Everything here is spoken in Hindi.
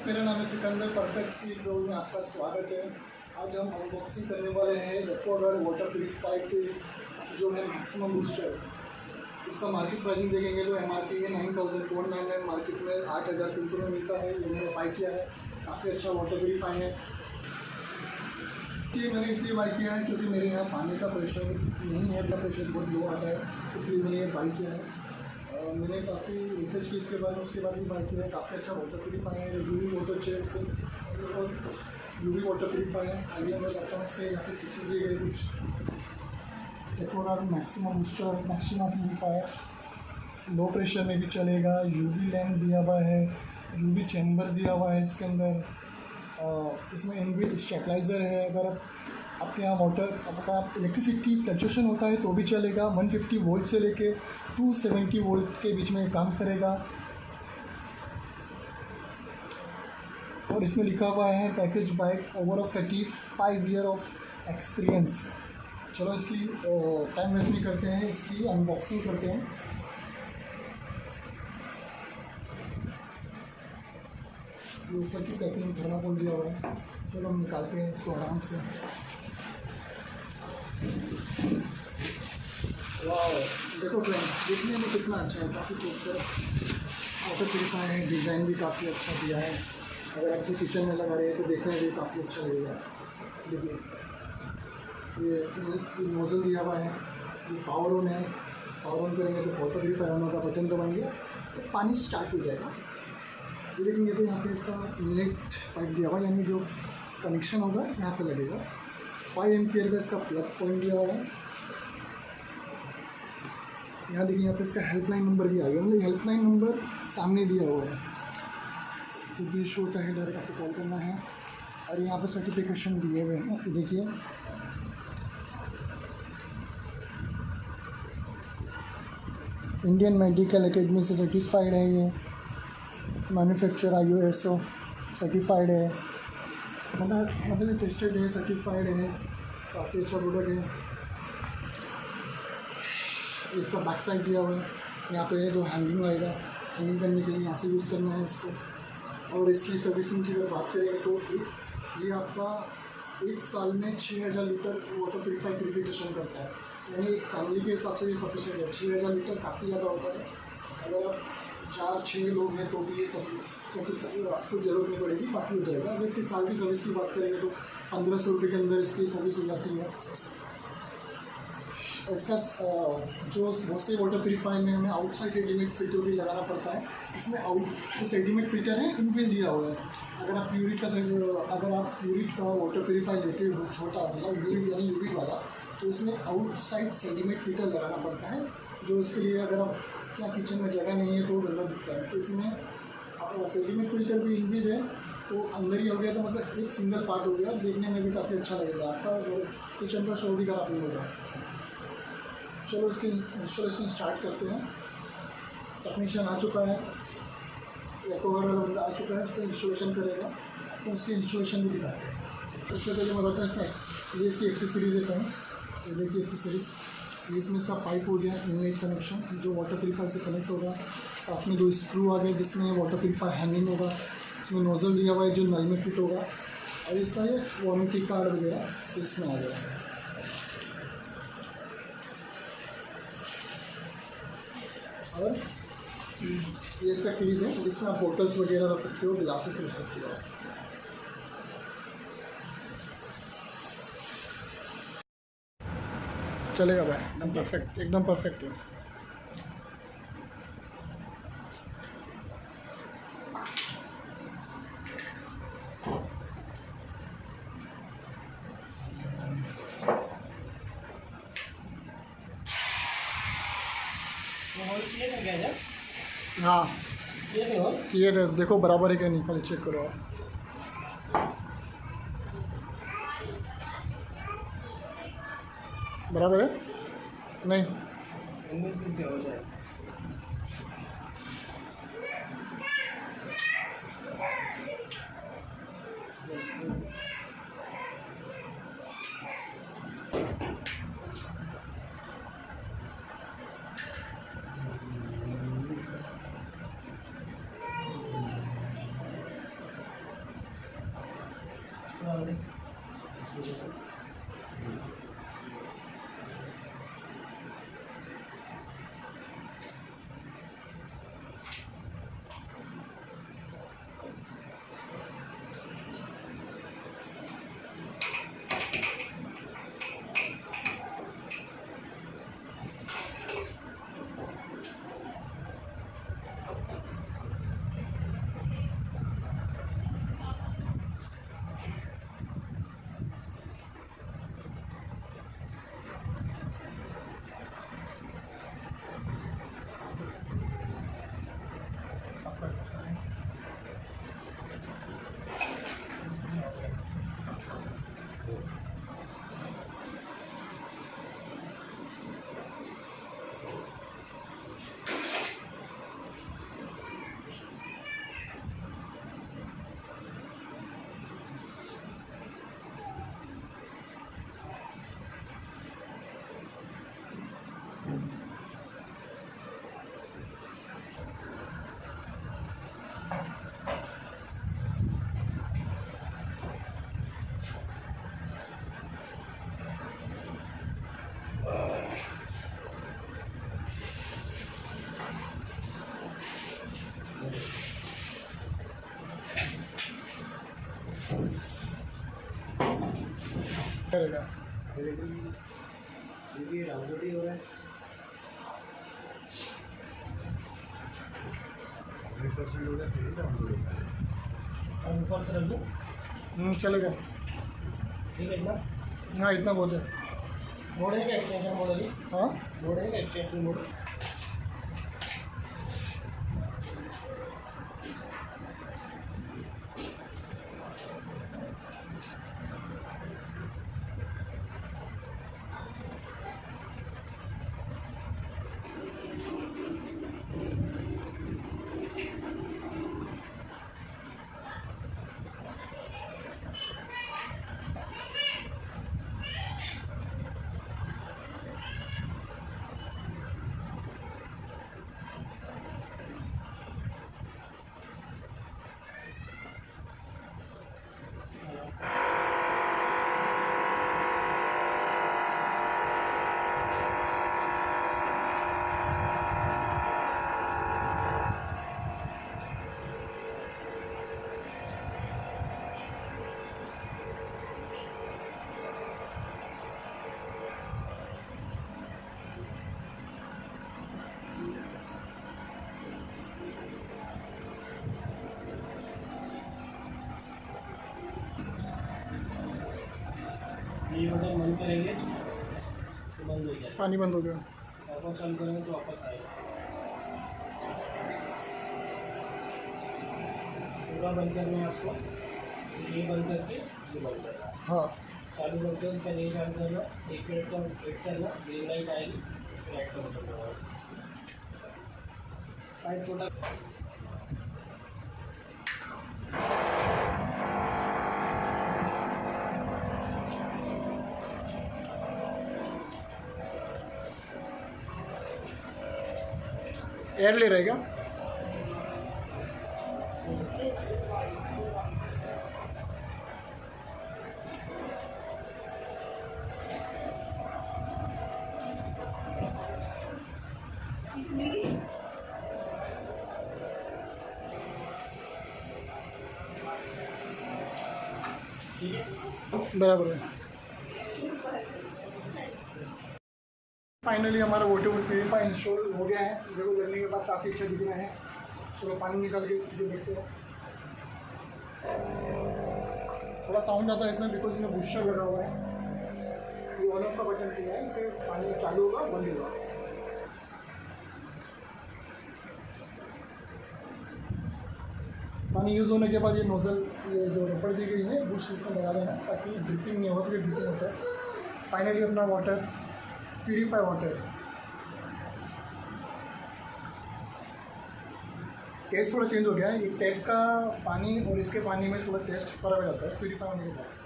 मेरा नाम है सिकंदर। परफेक्ट की ब्लॉग में आपका स्वागत है। आज हम अनबॉक्सिंग करने वाले हैं एक्वागार्ड वाटर प्यूरिफायर के जो है मैक्सिमा बूस्टर। इसका मार्केट प्राइसिंग देखेंगे तो MRP है 9,499, मार्केट में 8,300 में मिलता है। ये मैंने बाई किया है, काफ़ी अच्छा वाटर प्यूरिफायर है। ये मैंने इसलिए बाई किया है क्योंकि मेरे यहाँ पानी का प्रेशर नहीं है, ब्लड प्रेशर बहुत लो आता है, इसलिए मैंने ये बाई किया है। मैंने काफ़ी रिसर्च की इसके बारे में, उसके बाद ही बाई किया है। काफ़ी अच्छा वाटर प्यूरिफायर है, UV बहुत अच्छे है इसके, और UV वाटर प्यूरिफायर है। आइए मैं बताता हूँ इसके यहाँ पे फीचर्स दिए गए कुछ। Aquaguard maxima booster, maxima purifier low pressure में भी चलेगा। UV लैम्प दिया हुआ है, UV चैम्बर दिया हुआ है इसके अंदर। इसमें इनबिल्ट स्टेबलाइज़र है। अगर आपके यहाँ आपका इलेक्ट्रिसिटी फ्लक्चुएशन होता है तो भी चलेगा। 150 वोल्ट से लेके 270 वोल्ट के बीच में काम करेगा। और इसमें लिखा हुआ है package by over of 35 year of experience. चलो इसकी टाइम वेस्ट नहीं करते हैं, इसकी अनबॉक्सिंग करते हैं। ऊपर की पैकिंग थर्माकोल दिया हुआ है। चलो हम निकालते हैं इसको आराम से। वाह, देखो फ्रेंड्स, देखने में कितना अच्छा है, काफ़ी खूबसूरत वाटर प्यूरिफायर है। डिज़ाइन भी काफ़ी अच्छा दिया है। अगर आप किचन में लगा रहे हैं तो देखने में भी काफ़ी अच्छा लगेगा। देखिए ये नोजल दिया हुआ है, ये पावर ऑन है। पावर ऑन करेंगे तो वाटर प्यूरिफायर ऑन होगा, बटन दबाएंगे तो पानी स्टार्ट हो जाएगा। ये देखेंगे तो यहाँ पे इसका इनलेट पाइप दिया हुआ है, यानी जो कनेक्शन होगा यहाँ पे लगेगा। 5 एम्पियर का इसका प्लग पॉइंट दिया हुआ है। यहाँ देखिए, यहाँ पे इसका हेल्पलाइन नंबर भी आ गया, मतलब हेल्पलाइन नंबर सामने दिया हुआ है, तो भी शो होता है, डायरेक्ट आपको कॉल करना है। और यहाँ पे सर्टिफिकेशन दिए हुए हैं, देखिए इंडियन मेडिकल एकेडमी से सर्टिफाइड है। ये मैन्युफैक्चर ISO सर्टिफाइड है, मतलब टेस्टेड है, सर्टिफाइड है, काफ़ी अच्छा प्रोडक्ट है। इसका बैक साइड दिया हुआ है, यहाँ पे जो हैंगिंग आएगा, हैंगिंग करने के लिए यहाँ से यूज़ करना है इसको। और इसकी सर्विसिंग की अगर बात करें तो ये आपका 1 साल में 6,000 लीटर वाटर प्यूरिफिकेशन करता है, यानी एक फैमिली के हिसाब से ये सफिशिएंट है। 6,000 लीटर काफ़ी ज़्यादा होता है। अगर आप 4-6 लोग हैं तो भी ये सर्टिफाइड आपको ज़रूरत नहीं पड़ेगी, काफ़ी हो जाएगा। अगर इसकी साल की सर्विस की बात करेंगे तो 1,500 रुपये के अंदर इसकी सर्विस हो जाती है। इसका जो बहुत से वाटर प्यूरिफायर में हमें आउटसाइड सेडिमेंट फिल्टर भी लगाना पड़ता है, इसमें जो सेडिमेंट फिल्टर है इनबिल्ट दिया हुआ है। अगर आप प्यूरिट का वाटर प्यूरिफायर लेते हो छोटा वाला UV वाला, तो इसमें आउटसाइड सेडिमेंट फिल्टर लगाना पड़ता है, जो उसके लिए अगर आप क्या किचन में जगह नहीं है तो गंदा दिखता है। तो इसमें सेडिमेंट फिल्टर भी इनबिल्ट है, तो अंदर ही हो गया, तो मतलब एक सिंगल पार्ट हो गया, देखने में भी काफ़ी अच्छा लगेगा आपका, किचन का शो भी खराब नहीं होगा। चलो इसकी इंस्टॉलेशन स्टार्ट करते हैं। टेक्नीशियन आ चुका है, एक्वागार्ड वाला बंदा आ चुका है, इसका इंस्टॉलेशन करेगा, तो उसकी इंस्टॉलेशन भी दिखाते हैं। उससे पहले मैं बताता हूँ इसमें ये इसकी एक्सेसरीज है फ्रेंड्स। ये देखिए एक्सेसरीज, इसमें इसका पाइप हो गया, इनलेट कनेक्शन जो वाटर प्यूरिफायर से कनेक्ट होगा। साथ में 2 स्क्रू आ गए जिसमें वाटर प्यूरिफायर हैंगिंग होगा। इसमें नोज़ल दिया हुआ है जो नल में फिट होगा, और इसका ये वारंटी कार्ड वगैरह इसमें आ गया। और ये इसका केज है जिसमें आप बोटल्स वगैरह रख सकते हो, ग्लासेस रख सकते हो। चलेगा भाई, एकदम परफेक्ट, एकदम परफेक्ट है। हाँ ये देखो बराबर है क्या नहीं, पहले चेक करो आप। बराबर है नहीं? करेगा ये डाउनलोड ही हो रहा है। ऊपर से रख दूँ? चलेगा। ठीक है इतना? हाँ इतना बहुत है। मोड है क्या एक्सटेंशन मोड अभी? हाँ मोड है क्या एक्सटेंशन मोड? ये मतलब बंद करेंगे तो बंद हो जाएगा, पानी बंद हो गया। वापस चालू करेंगे तो वापस आएगा। पूरा बंद करना है आपको, ये बंद करके ये बंद करना। हाँ चालू करके चलिए चालू करना, 1 मिनट का वेट करना, ग्रीन लाइट आएगी फिर लाइट का बटन दबाओ। लाइट छोटा एयर ले रहेगा। बराबर है। फाइनली हमारा वाटर प्यूरीफायर इंस्टॉल हो गया है। देखो लगने के बाद काफ़ी अच्छा दिख रहा है। चलो पानी निकाल के जो देखते हैं। थोड़ा साउंड आता है इसमें बिकॉज इसमें बूस्टर लगा हुआ है। ये ऑन ऑफ का बटन किया है, इससे पानी चालू होगा बंद होगा। पानी यूज़ होने के बाद ये नोज़ल ये जो रबड़ दी गई है बूस्ट इसमें लगा देना ताकि ड्रिपिंग नहीं होती है, ड्रिपिंग होता है। फाइनली अपना वाटर प्यूरीफाई वाटर टेस्ट थोड़ा चेंज हो गया है। ये टैप का पानी और इसके पानी में थोड़ा टेस्ट फर्क हो जाता है प्यूरीफाई होने के बाद।